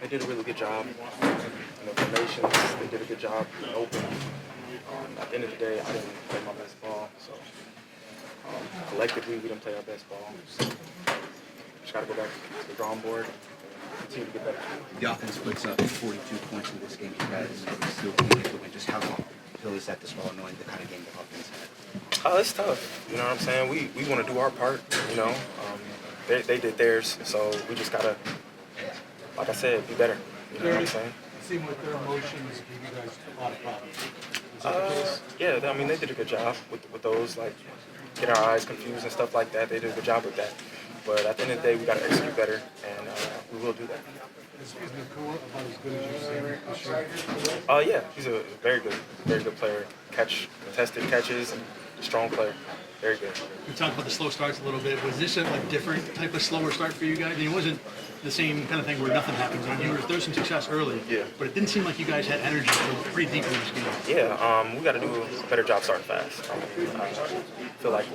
they did a really good job. In the formations, they did a good job being open. At the end of the day, I didn't play my best ball, so collectively we didn't play our best ball. So just got to go back to the drawing board and continue to get better. The offense puts up 42 points in this game. You guys still can't get win. Just how comfortable is that this well, knowing the kind of game the offense had? Oh, it's tough. You know what I'm saying? We want to do our part, you know. They did theirs, so we just got to, like I said, be better. You know what I'm saying? It seemed like their emotions gave you guys a lot of problems. Is that the case? Yeah, I mean, they did a good job with those, like, get our eyes confused and stuff like that. They did a good job with that. But at the end of the day, we got to execute better, and we will do that. Is Nakua about as good as you've seen this year? Yeah, he's a very good player. Contested catches, and strong player. Very good. We talked about the slow starts a little bit. Was this a different type of slower start for you guys? I mean, it wasn't the same kind of thing where nothing happens. I mean, there was some success early, Yeah. but it didn't seem like you guys had energy until pretty deep in this game. Yeah, we got to do a better job starting fast. I feel like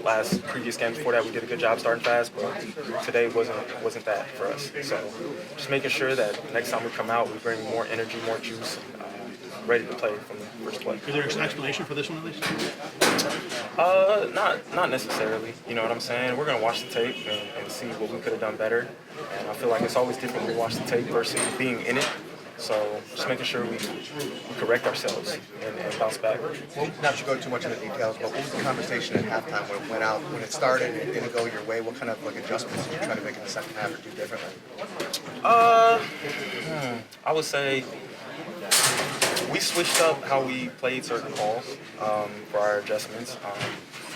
previous games before that we did a good job starting fast, but today wasn't that for us. So just making sure that next time we come out, we bring more energy, more juice, ready to play from the first play. Is there an explanation for this one at least? Not necessarily. You know what I'm saying? We're gonna watch the tape and see what we could have done better. And I feel like it's always different when we watch the tape versus being in it. So just making sure we correct ourselves and bounce back. Well, not to go too much into details, but what was the conversation at halftime when it went out, when it started and it didn't go your way? What kind of adjustments did you try to make in the second half or do differently? I would say we switched up how we played certain calls for our adjustments.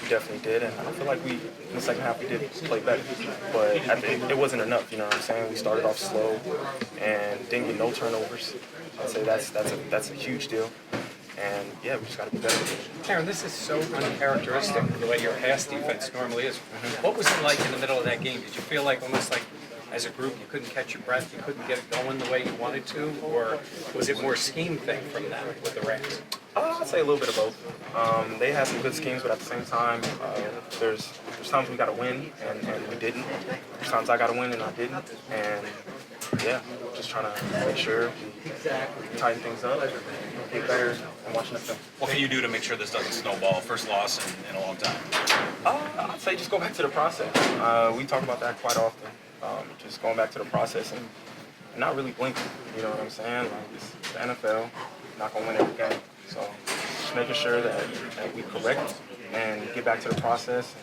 We definitely did, and I feel like in the second half we did play better. But it wasn't enough, you know what I'm saying? We started off slow and didn't get no turnovers. I'd say that's a huge deal. And yeah, we just got to be better. Taron, this is so uncharacteristic of the way your pass defense normally is. What was it like in the middle of that game? Did you feel like almost like as a group you couldn't catch your breath, you couldn't get it going the way you wanted to, or was it more scheme thing from that with the Rams? I'd say a little bit of both. They had some good schemes, but at the same time, there's times we got to win and we didn't. There's times I got to win and I didn't. And yeah, just trying to make sure we tighten things up, get better, and watching the film. What can you do to make sure this doesn't snowball? First loss in a long time. I'd say just go back to the process. We talk about that quite often. Just going back to the process and not really blinking. You know what I'm saying? Like it's the NFL, not gonna win every game. So just making sure that we correct and get back to the process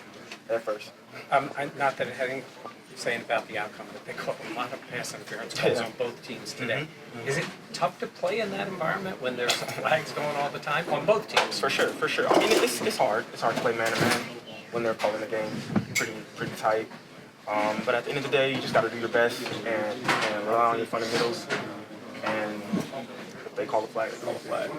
at first. Not that it had anything saying about the outcome, but they called a lot of pass interference calls on both teams today. Mm-hmm. Is it tough to play in that environment when there's flags going all the time on both teams? For sure. I mean, it's hard. It's hard to play man-to-man when they're calling the game pretty tight. But at the end of the day, you just got to do your best and rely on your fundamentals. And if they call the flag, they call the flag.